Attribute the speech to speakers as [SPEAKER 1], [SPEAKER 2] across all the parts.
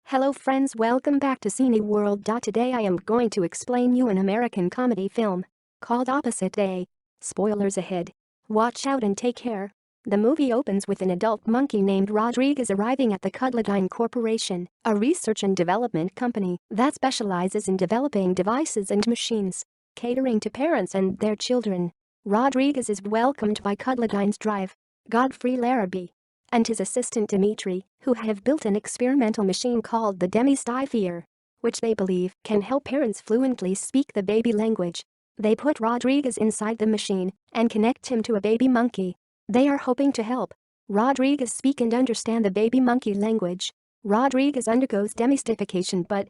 [SPEAKER 1] Hello friends, welcome back to Cini World. Today I am going to explain you an American comedy film called Opposite Day. Spoilers ahead. Watch out and take care. The movie opens with an adult monkey named Rodriguez arriving at the Cuddledyne Corporation, a research and development company that specializes in developing devices and machines catering to parents and their children. Rodriguez is welcomed by Cuddledyne's drive, Godfrey Larrabee, and his assistant Dimitri, who have built an experimental machine called the Demi-Sphere, which they believe can help parents fluently speak the baby language. They put Rodriguez inside the machine and connect him to a baby monkey. They are hoping to help Rodriguez speak and understand the baby monkey language. Rodriguez undergoes demystification, but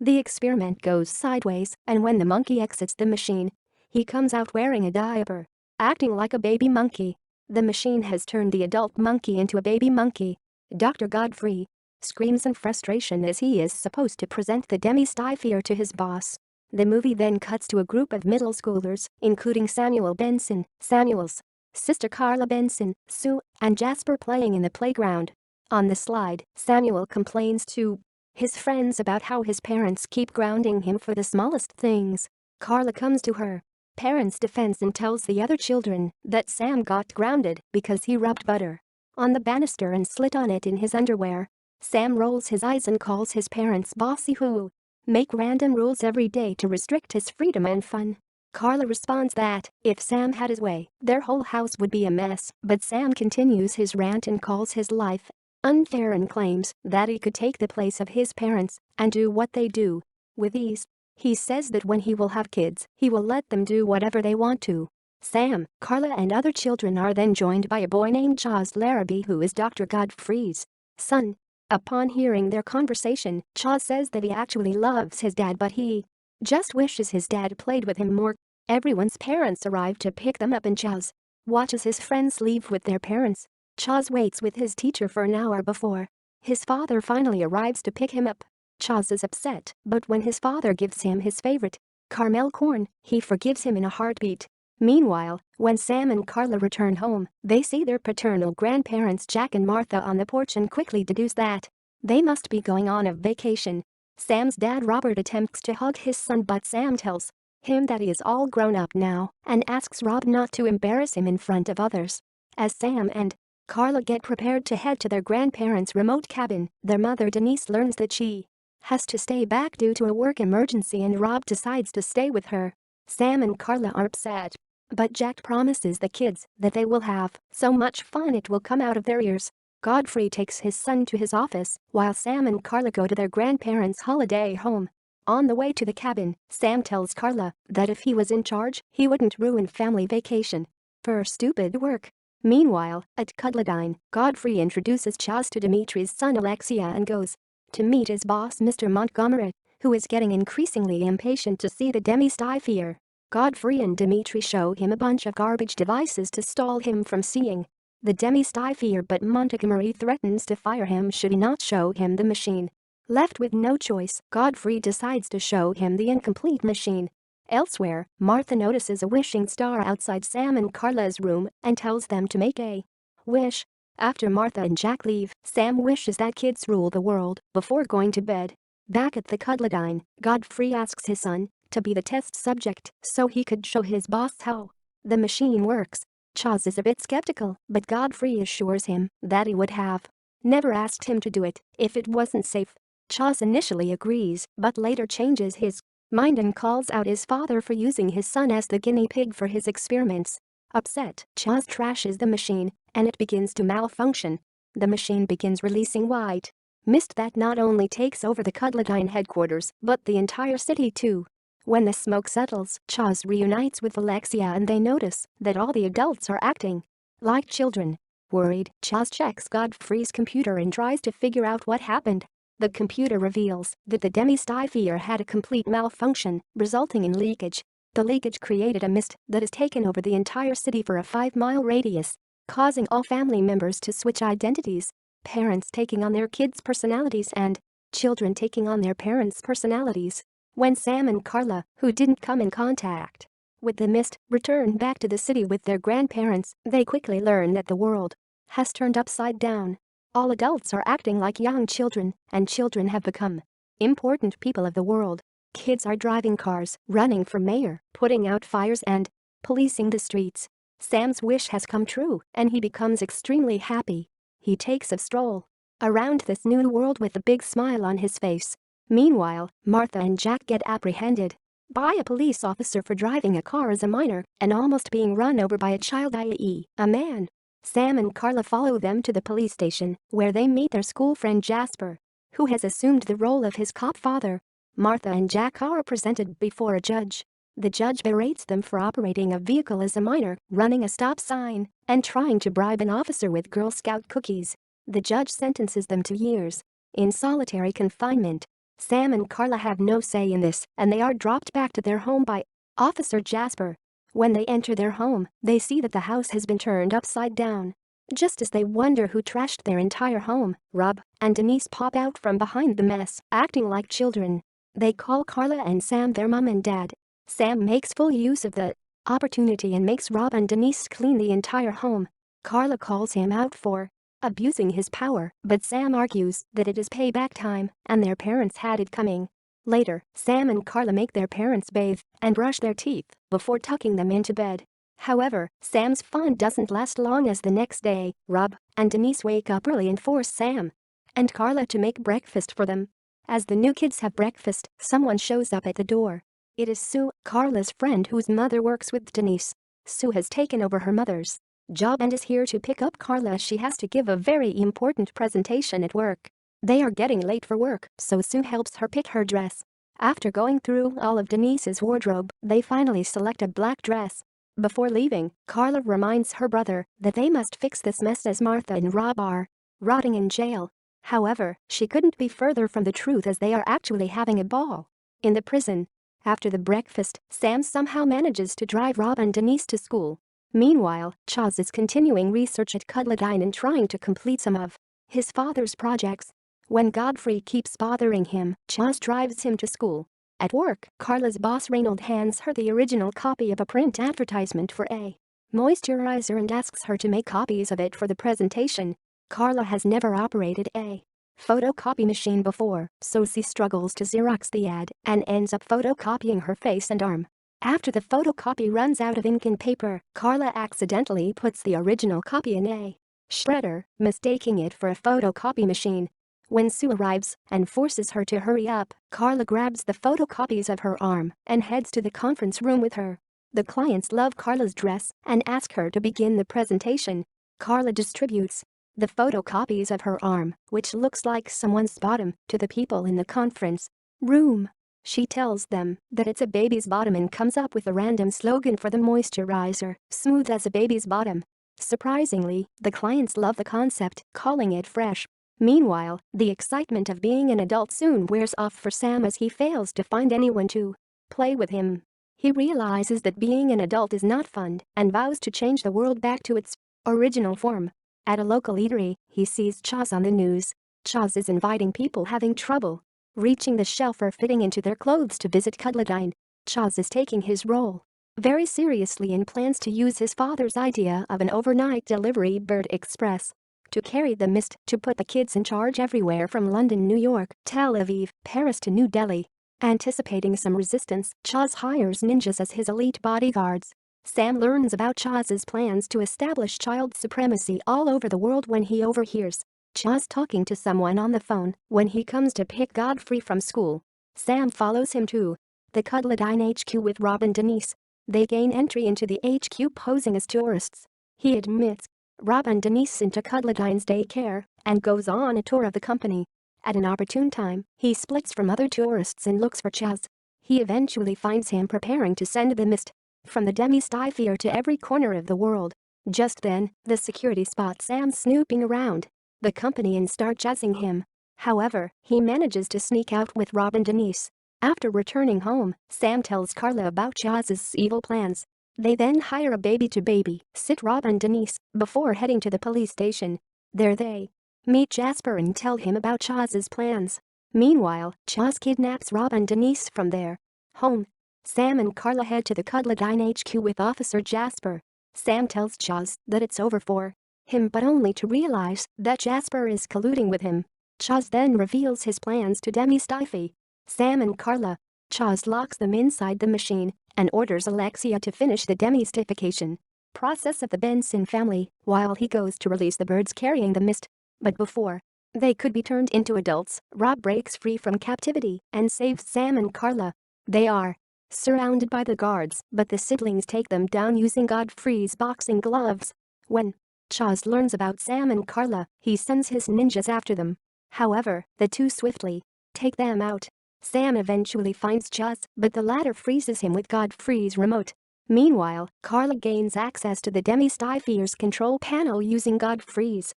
[SPEAKER 1] the experiment goes sideways, and when the monkey exits the machine, he comes out wearing a diaper, acting like a baby monkey. The machine has turned the adult monkey into a baby monkey. Dr. Godfrey screams in frustration as he is supposed to present the Demi-Sphere to his boss. The movie then cuts to a group of middle schoolers, including Samuel Benson, Samuel's sister Carla Benson, Sue, and Jasper playing in the playground. On the slide, Samuel complains to his friends about how his parents keep grounding him for the smallest things. Carla comes to her parents' defense and tells the other children that Sam got grounded because he rubbed butter on the banister and slit on it in his underwear. Sam rolls his eyes and calls his parents bossy who make random rules every day to restrict his freedom and fun. Carla responds that if Sam had his way, their whole house would be a mess, but Sam continues his rant and calls his life unfair and claims that he could take the place of his parents and do what they do with ease. He says that when he will have kids, he will let them do whatever they want to. Sam, Carla and other children are then joined by a boy named Chaz Larrabee, who is Dr. Godfrey's son. Upon hearing their conversation, Chaz says that he actually loves his dad, but he just wishes his dad played with him more. Everyone's parents arrive to pick them up and Chaz watches his friends leave with their parents. Chaz waits with his teacher for an hour before his father finally arrives to pick him up. Chaz is upset, but when his father gives him his favorite caramel corn, he forgives him in a heartbeat. Meanwhile, when Sam and Carla return home, they see their paternal grandparents Jack and Martha on the porch and quickly deduce that they must be going on a vacation. Sam's dad Robert attempts to hug his son, but Sam tells him that he is all grown up now and asks Rob not to embarrass him in front of others. As Sam and Carla get prepared to head to their grandparents' remote cabin, their mother Denise learns that she has to stay back due to a work emergency and Rob decides to stay with her. Sam and Carla are upset, but Jack promises the kids that they will have so much fun it will come out of their ears. Godfrey takes his son to his office while Sam and Carla go to their grandparents' holiday home. On the way to the cabin, Sam tells Carla that if he was in charge, he wouldn't ruin family vacation for stupid work. Meanwhile, at Cuddledyne, Godfrey introduces Chaz to Dimitri's son Alexia and goes to meet his boss Mr. Montgomery, who is getting increasingly impatient to see the Demi-Sphere. Godfrey and Dimitri show him a bunch of garbage devices to stall him from seeing the Demi-Sphere, but Montgomery threatens to fire him should he not show him the machine. Left with no choice, Godfrey decides to show him the incomplete machine. Elsewhere, Martha notices a wishing star outside Sam and Carla's room and tells them to make a wish. After Martha and Jack leave, Sam wishes that kids rule the world before going to bed. Back at the Cuddledyne, Godfrey asks his son to be the test subject so he could show his boss how the machine works. Chaz is a bit skeptical, but Godfrey assures him that he would have never asked him to do it if it wasn't safe. Chaz initially agrees, but later changes his mind and calls out his father for using his son as the guinea pig for his experiments. Upset, Chaz trashes the machine, and it begins to malfunction. The machine begins releasing white mist that not only takes over the Cuddledyne headquarters but the entire city too. When the smoke settles, Chaz reunites with Alexia and they notice that all the adults are acting like children. Worried, Chaz checks Godfrey's computer and tries to figure out what happened. The computer reveals that the Demi-Sphere had a complete malfunction, resulting in leakage. The leakage created a mist that has taken over the entire city for a 5-mile radius, causing all family members to switch identities, parents taking on their kids' personalities and children taking on their parents' personalities. When Sam and Carla, who didn't come in contact with the mist, return back to the city with their grandparents, they quickly learn that the world has turned upside down. All adults are acting like young children, and children have become important people of the world. Kids are driving cars, running for mayor, putting out fires and policing the streets. Sam's wish has come true, and he becomes extremely happy. He takes a stroll around this new world with a big smile on his face. Meanwhile, Martha and Jack get apprehended by a police officer for driving a car as a minor and almost being run over by a child, i.e., a man. Sam and Carla follow them to the police station, where they meet their school friend Jasper, who has assumed the role of his cop father. Martha and Jack are presented before a judge. The judge berates them for operating a vehicle as a minor, running a stop sign, and trying to bribe an officer with Girl Scout cookies. The judge sentences them to years in solitary confinement. Sam and Carla have no say in this, and they are dropped back to their home by Officer Jasper. When they enter their home, they see that the house has been turned upside down. Just as they wonder who trashed their entire home, Rob and Denise pop out from behind the mess, acting like children. They call Carla and Sam their mom and dad. Sam makes full use of the opportunity and makes Rob and Denise clean the entire home. Carla calls him out for abusing his power, but Sam argues that it is payback time and their parents had it coming. Later, Sam and Carla make their parents bathe and brush their teeth before tucking them into bed. However, Sam's fun doesn't last long, as the next day, Rob and Denise wake up early and force Sam and Carla to make breakfast for them. As the new kids have breakfast, someone shows up at the door. It is Sue, Carla's friend whose mother works with Denise. Sue has taken over her mother's job and is here to pick up Carla as she has to give a very important presentation at work. They are getting late for work, so Sue helps her pick her dress. After going through all of Denise's wardrobe, they finally select a black dress. Before leaving, Carla reminds her brother that they must fix this mess as Martha and Rob are rotting in jail. However, she couldn't be further from the truth, as they are actually having a ball in the prison. After the breakfast, Sam somehow manages to drive Rob and Denise to school. Meanwhile, Chaz is continuing research at Cuddledine and trying to complete some of his father's projects. When Godfrey keeps bothering him, Chaz drives him to school. At work, Carla's boss Reynold hands her the original copy of a print advertisement for a moisturizer and asks her to make copies of it for the presentation. Carla has never operated a photocopy machine before, so she struggles to Xerox the ad and ends up photocopying her face and arm. After the photocopy runs out of ink and paper, Carla accidentally puts the original copy in a shredder, mistaking it for a photocopy machine. When Sue arrives and forces her to hurry up, Carla grabs the photocopies of her arm and heads to the conference room with her. The clients love Carla's dress and ask her to begin the presentation. Carla distributes the photocopies of her arm, which looks like someone's bottom, to the people in the conference room. She tells them that it's a baby's bottom and comes up with a random slogan for the moisturizer, smooth as a baby's bottom. Surprisingly, the clients love the concept, calling it fresh. Meanwhile, the excitement of being an adult soon wears off for Sam as he fails to find anyone to play with him. He realizes that being an adult is not fun and vows to change the world back to its original form. At a local eatery, he sees Chaz on the news. Chaz is inviting people having trouble reaching the shelf or fitting into their clothes to visit Cuddledine. Chaz is taking his role very seriously and plans to use his father's idea of an overnight delivery bird express to carry the mist to put the kids in charge everywhere from London, New York, Tel Aviv, Paris to New Delhi. Anticipating some resistance, Chaz hires ninjas as his elite bodyguards. Sam learns about Chaz's plans to establish child supremacy all over the world when he overhears Chaz talking to someone on the phone when he comes to pick Godfrey from school. Sam follows him to the Cuddledine HQ with Rob and Denise. They gain entry into the HQ posing as tourists. He admits Rob and Denise into Cuddledine's daycare and goes on a tour of the company. At an opportune time, he splits from other tourists and looks for Chaz. He eventually finds him preparing to send the mist from the demi-sphere to every corner of the world. Just then, the security spots Sam snooping around the company and start jazzing him. However, he manages to sneak out with Rob and Denise. After returning home, Sam tells Carla about Chaz's evil plans. They then hire a baby-to-baby sit Rob and Denise before heading to the police station. There they meet Jasper and tell him about Chaz's plans. Meanwhile, Chaz kidnaps Rob and Denise from their home. Sam and Carla head to the Cuddledine HQ with Officer Jasper. Sam tells Chaz that it's over for him but only to realize that Jasper is colluding with him. Chaz then reveals his plans to Demi Stiffy, Sam and Carla. Chaz locks them inside the machine and orders Alexia to finish the demystification process of the Benson family while he goes to release the birds carrying the mist. But before they could be turned into adults, Rob breaks free from captivity and saves Sam and Carla. They are surrounded by the guards, but the siblings take them down using Godfrey's boxing gloves. When Chaz learns about Sam and Carla, he sends his ninjas after them. However, the two swiftly take them out. Sam eventually finds Chaz, but the latter freezes him with Godfrey's remote. Meanwhile, Carla gains access to the Demi-Stifier's control panel using Godfrey's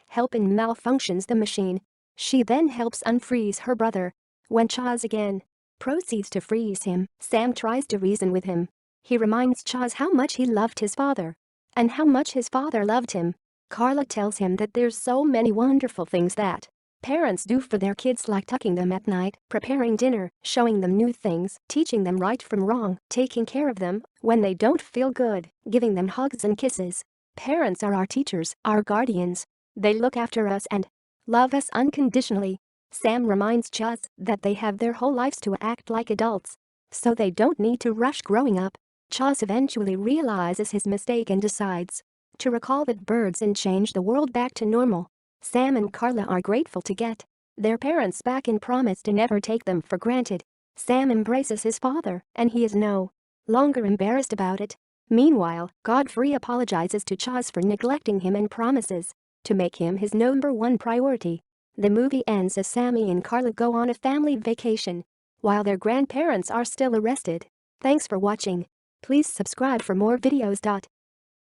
[SPEAKER 1] help and malfunctions the machine. She then helps unfreeze her brother. When Chaz again proceeds to freeze him, Sam tries to reason with him. He reminds Chaz how much he loved his father and how much his father loved him. Carla tells him that there's so many wonderful things that parents do for their kids, like tucking them at night, preparing dinner, showing them new things, teaching them right from wrong, taking care of them when they don't feel good, giving them hugs and kisses. Parents are our teachers, our guardians. They look after us and love us unconditionally. Sam reminds Chaz that they have their whole lives to act like adults, so they don't need to rush growing up. Chaz eventually realizes his mistake and decides to recall the birds and change the world back to normal. Sam and Carla are grateful to get their parents back and promise to never take them for granted. Sam embraces his father, and he is no longer embarrassed about it. Meanwhile, Godfrey apologizes to Chaz for neglecting him and promises to make him his #1 priority. The movie ends as Sammy and Carla go on a family vacation while their grandparents are still arrested. Thanks for watching. Please subscribe for more videos.